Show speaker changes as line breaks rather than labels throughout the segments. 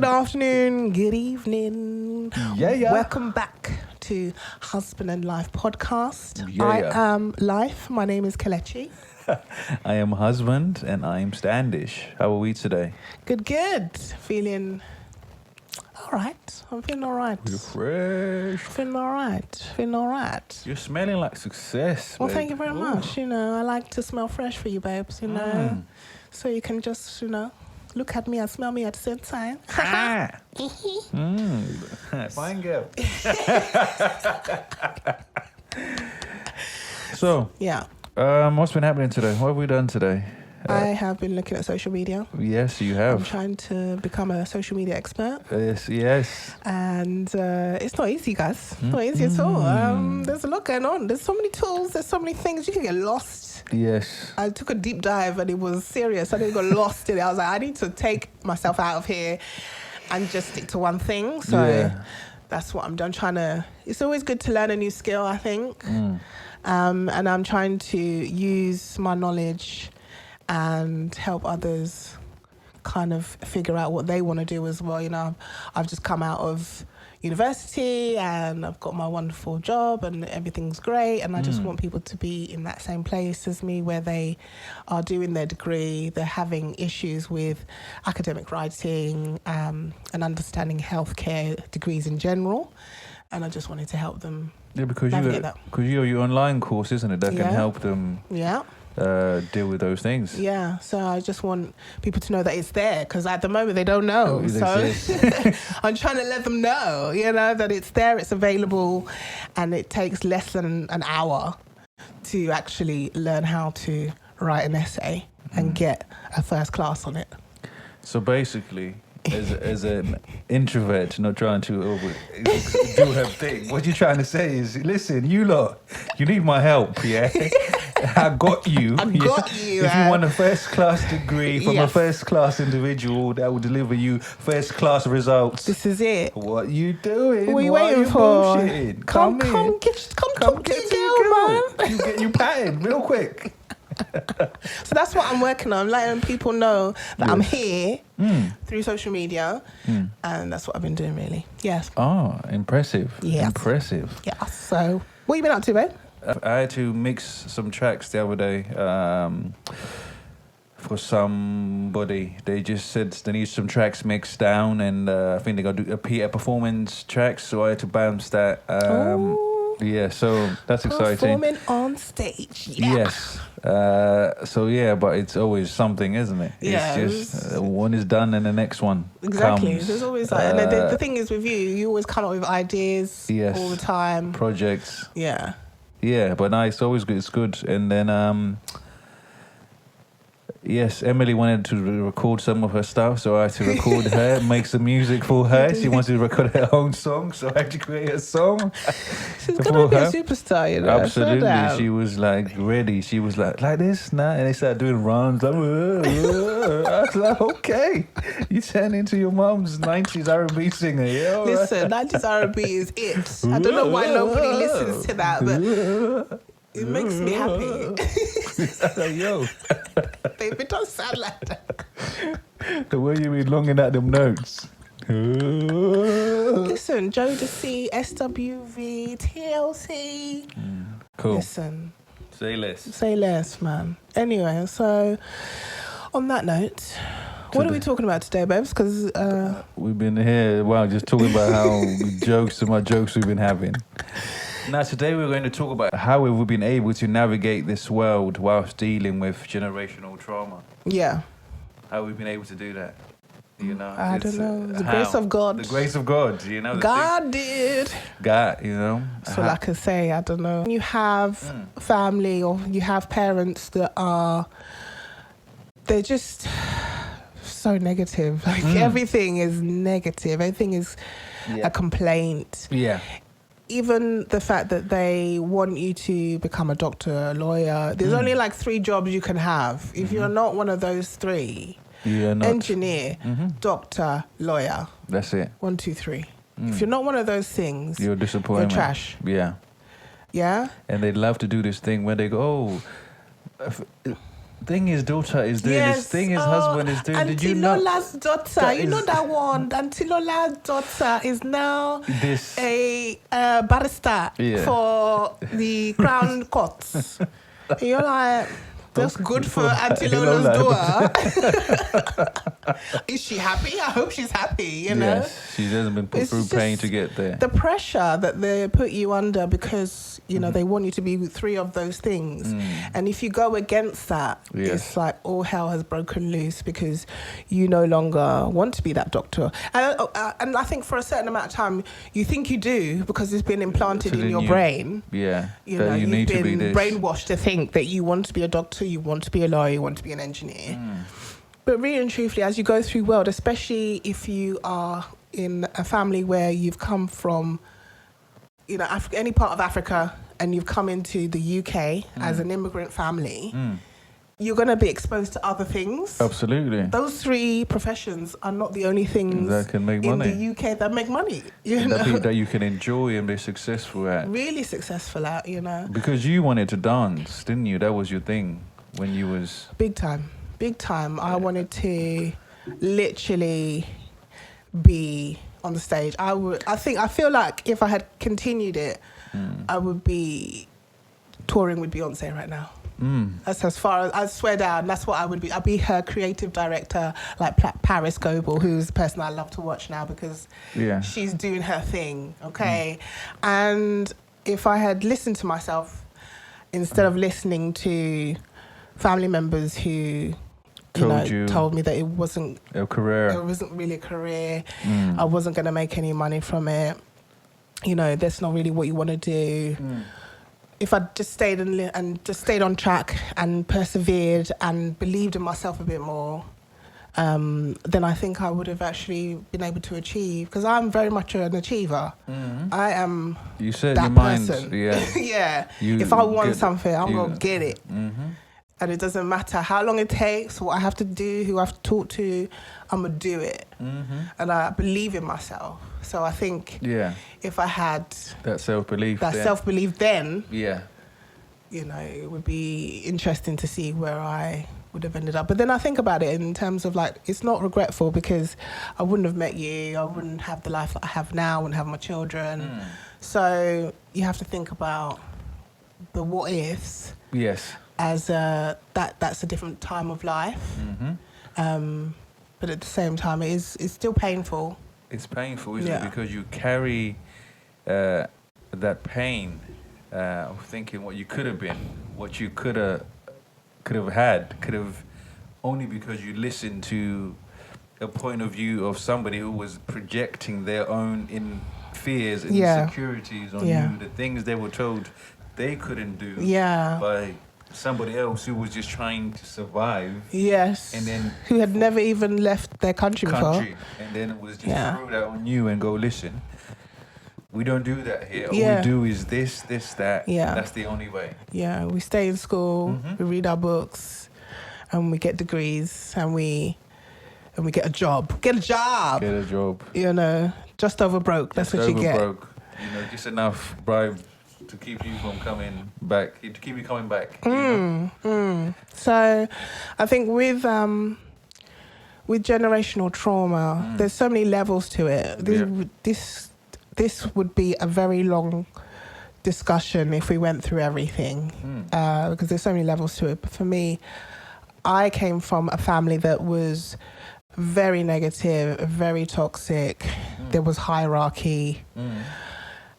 good afternoon, good evening.
Yeah.
Welcome back to Husband and Life Podcast.
Yeah.
I am Life. My name is Kelechi.
I am Husband and I am Standish. How are we today?
Good. Feeling all right. I'm feeling all right.
You're fresh.
Feeling all right.
You're smelling like success.
Well,
babe.
thank you very much. You know, I like to smell fresh for you, babes, you know. So you can just, look at me and smell me at the same time.
Fine girl. So,
Yeah.
what's been happening today? What have we done today?
I have been looking at social media.
Yes, you
I'm
have.
trying to become a social media expert.
Yes.
And it's not easy, guys. Not easy at all. There's a lot going on. There's so many tools. There's so many things. You can get lost.
Yes.
I took a deep dive and it was serious. I didn't got lost in it. I was like, I need to take myself out of here and just stick to one thing. So that's what I'm done. It's always good to learn a new skill, I think. And I'm trying to use my knowledge and help others kind of figure out what they want to do as well. You know, I've just come out of university and I've got my wonderful job and everything's great, and I just want people to be in that same place as me where they are doing their degree, they're having issues with academic writing and understanding healthcare degrees in general, and I just wanted to help them navigate that.
Because you're your online course, isn't it? That can help them deal with those things.
Yeah, so I just want people to know that it's there, because at the moment they don't know. So I'm trying to let them know, that it's there, it's available, and it takes less tan an hour to actually learn how to write an essay and get a first class on it.
So basically, as an introvert, not trying to do her thing, what you're trying to say is, listen, you lot, you need my help, yeah? I got you. If you want a first class degree from a first class individual that will deliver you first class results.
This is it.
What you doing?
What are you waiting for?
Bullshitting?
Come talk to your girl, man.
You get you patterned real quick.
So that's what I'm working on, letting people know that I'm here through social media, and that's what I've been doing, really. Yes.
Oh, impressive.
Yes.
Impressive.
Yeah. So, what you been up to, babe?
I had to mix some tracks the other day for somebody. They just said they need some tracks mixed down, and I think they got to do a performance track, so I had to bounce that. Yeah, so that's exciting.
Performing on stage. Yeah.
Yes. But it's always something, isn't it?
Yeah.
It's just one is done and the next one
Exactly.
comes.
There's always and the thing is with you always come up with ideas all the time.
Projects.
Yeah.
Yeah, but no, it's always good. It's good. And then, yes, Emily wanted to record some of her stuff, so I had to record her, make some music for her. She wants to record her own song, so I had to create a song.
She's gonna be a superstar,
Absolutely. She was like ready. She was like this, nah. And they started doing runs. I was like, okay. You turn into your mum's 90s R&B singer, yeah?
Listen, 90s R&B is it. I don't know why nobody listens to that, but it makes me happy.
Like, yo.
Baby, don't sound like that.
The way you be longing at them notes.
Listen, Jodeci, SWV, TLC.
Cool.
Listen.
Say less.
Say less, man. Anyway, so on that note, what are we talking about today, babes? Because
we've been here, just talking about how jokes we've been having. Now, today we're going to talk about how we've been able to navigate this world whilst dealing with generational trauma.
Yeah.
How we've been able to do that.
I don't know. The grace of God.
The grace of God,
God did.
God,
So like I say, I don't know. You have family or you have parents that they're just so negative. Like everything is negative. Everything is a complaint.
Yeah.
Even the fact that they want you to become a doctor, a lawyer, there's only like 3 jobs you can have. If you're not one of those 3, engineer, doctor, lawyer.
That's it.
1, 2, 3. If you're not one of those things,
you're disappointed.
You're trash.
Yeah.
Yeah?
And they love to do this thing where they go, thing his daughter is doing this. Thing his husband is doing. Did you know?
Antilola's daughter, you know that one? Antilola's daughter is now a barrister for the Crown Courts. You're like, that's good for Antilola's daughter. Is she happy? I hope she's happy, you know?
Yes, she hasn't been put through pain to get there.
The pressure that they put you under because, you know, they want you to be 3 of those things. And if you go against that, it's like all hell has broken loose because you no longer want to be that doctor. And I think for a certain amount of time, you think you do because it's been implanted in your brain.
Yeah,
you know, you've
need
been
to be this.
brainwashed to think that you want to be a doctor, you want to be a lawyer, you want to be an engineer. But really and truthfully, as you go through world, especially if you are in a family where you've come from, you know, any part of Africa and you've come into the UK as an immigrant family, you're going to be exposed to other things.
Absolutely.
Those 3 professions are not the only things
that can make money
in the UK that make money. You know?
That you can enjoy and be successful at.
Really successful at, you know.
Because you wanted to dance, didn't you? That was your thing when you was...
Big time. I wanted to literally be on the stage. I feel like if I had continued it, I would be touring with Beyonce right now. That's as far as, I swear down, that's what I would be. I'd be her creative director, like Paris Goebel, who's the person I love to watch now because she's doing her thing, okay? And if I had listened to myself instead of listening to family members who told me that it wasn't
a career.
It wasn't really a career. I wasn't going to make any money from it. You know, that's not really what you want to do. If I just stayed on track and persevered and believed in myself a bit more, then I think I would have actually been able to achieve. Because I'm very much an achiever. I am.
You said
that
your mind.
person.
Yeah.
If I want something, I'm gonna get it. And it doesn't matter how long it takes, what I have to do, who I have to talk to, I'm going to do it. And I believe in myself. So I think if I had
that self-belief
then,
you
know, it would be interesting to see where I would have ended up. But then I think about it in terms of like, it's not regretful because I wouldn't have met you, I wouldn't have the life that I have now, I wouldn't have my children. So you have to think about the what ifs.
Yes.
As that's a different time of life, but at the same time, it's still painful.
It's painful, isn't it? Because you carry that pain of thinking what you could have been, what you could have only because you listened to a point of view of somebody who was projecting their own fears and insecurities on you, the things they were told they couldn't do by somebody else who was just trying to survive.
Yes.
And then
who had never even left their country before.
And then it was just throw that on you and go, listen, we don't do that here. All we do is this, that. Yeah. That's the only way.
Yeah. We stay in school, we read our books, and we get degrees, and we get a job. Get a job. You know, just over broke. That's what you get.
Broke. You know, just enough bribe to keep you from coming back, to keep you coming back.
So I think with generational trauma, there's so many levels to it. This would be a very long discussion if we went through everything, because there's so many levels to it. But for me, I came from a family that was very negative, very toxic. There was hierarchy.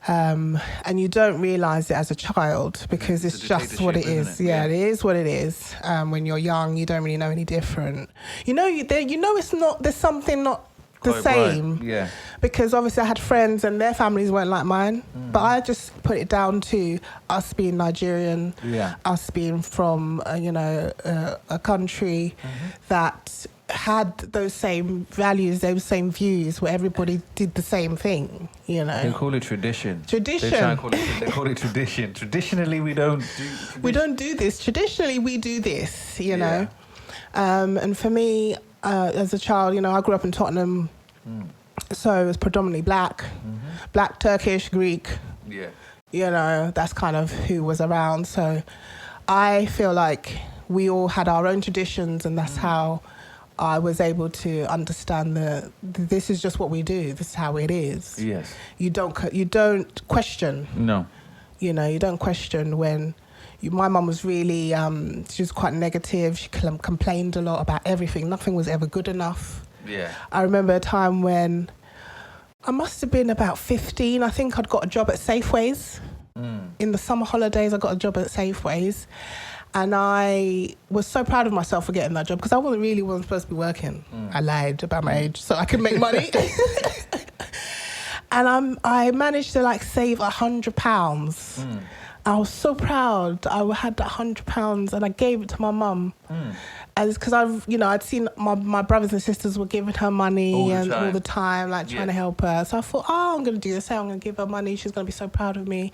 And you don't realise it as a child because it's just what it is. It is what it is. When you're young, you don't really know any different. It's not. There's something not the same.
Yeah.
Because obviously I had friends and their families weren't like mine. But I just put it down to us being Nigerian, us being from a country that had those same values, those same views, where everybody did the same thing, you know.
They call it tradition.
They
call it tradition. Traditionally, we don't do...
We don't do this. Traditionally, we do this, you know. And for me, as a child, I grew up in Tottenham, so it was predominantly black, black, Turkish, Greek.
Yeah.
That's kind of who was around. So I feel like we all had our own traditions, and that's how I was able to understand that this is just what we do. This is how it is.
Yes.
You don't question.
No.
You know, you don't question when. My mum was really, she was quite negative. She complained a lot about everything. Nothing was ever good enough.
Yeah.
I remember a time when I must have been about 15. I think I'd got a job at Safeways. In the summer holidays, I got a job at Safeways. And I was so proud of myself for getting that job because I wasn't supposed to be working. I lied about my age so I could make money. And I managed to like save £100. I was so proud. I had that £100 and I gave it to my mum. And it's because I'd seen my brothers and sisters were giving her money all the time, like trying to help her. So I thought, I'm going to do this. I'm going to give her money. She's going to be so proud of me.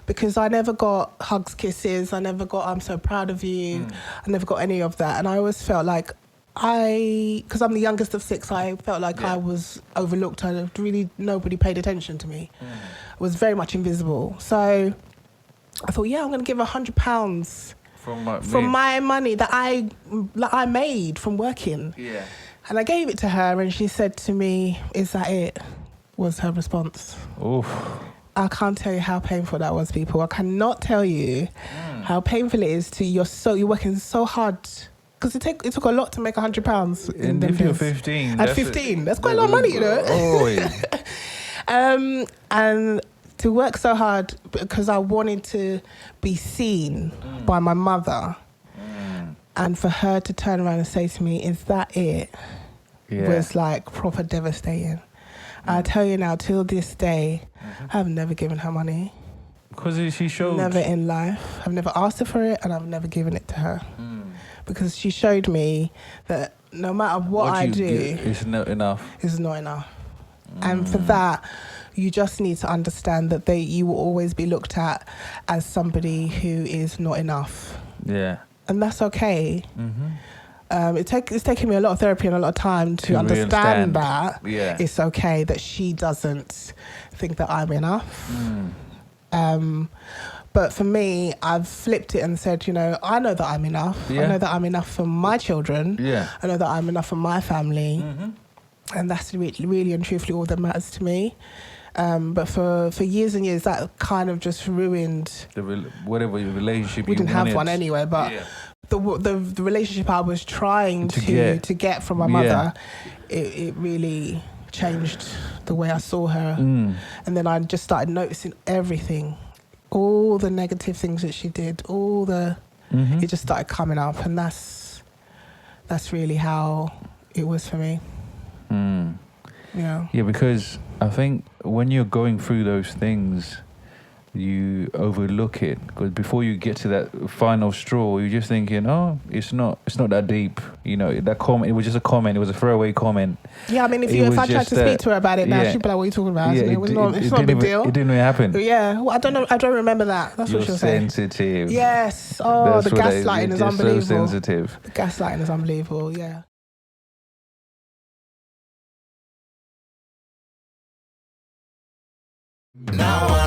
Because I never got hugs, kisses. I never got, I'm so proud of you. I never got any of that. And I always felt like because I'm the youngest of 6, I felt like I was overlooked. Nobody paid attention to me. I was very much invisible. So I thought, I'm going to give her £100 from my money that I made from working. Yeah. And I gave it to her, and she said to me, "Is that it?" Was her response. Oof. I can't tell you how painful that was, people. I cannot tell you how painful it is you're working so hard. Because it took a lot to make £100.
And if you're 15,
at 15, that's quite a lot of money, you know.
Oh, yeah.
And to work so hard because I wanted to be seen by my mother, and for her to turn around and say to me, "Is that it?" was like proper devastating. I tell you now, till this day, I've never given her money.
Because she showed.
Never in life. I've never asked her for it, and I've never given it to her. Because she showed me that no matter what I do,
it's not enough.
It's not enough. And for that, you just need to understand that you will always be looked at as somebody who is not enough. Yeah. And that's okay. It's taken me a lot of therapy and a lot of time to understand that it's okay that she doesn't think that I'm enough. But for me, I've flipped it and said, I know that I'm enough. I know that I'm enough for my children. I know that I'm enough for my family. And that's really and truthfully all that matters to me. But for years and years, that kind of just ruined
whatever relationship
we didn't have one anyway. But the relationship I was trying to get from my mother, it really changed the way I saw her. And then I just started noticing everything, all the negative things that she did, it just started coming up, and that's really how it was for me.
Yeah, because I think when you're going through those things, you overlook it. Because before you get to that final straw, you're just thinking, "Oh, it's not that deep." That comment, it was just a comment. It was a throwaway comment.
Yeah, I mean, if I tried to speak to her about it now, she'd be like, "What are you talking about?" It's not a big deal.
It didn't really happen.
Yeah, well, I don't remember that. That's what she was saying.
Sensitive.
Yes. Oh, the gaslighting is unbelievable.
So sensitive.
The gaslighting is unbelievable. Yeah.
Now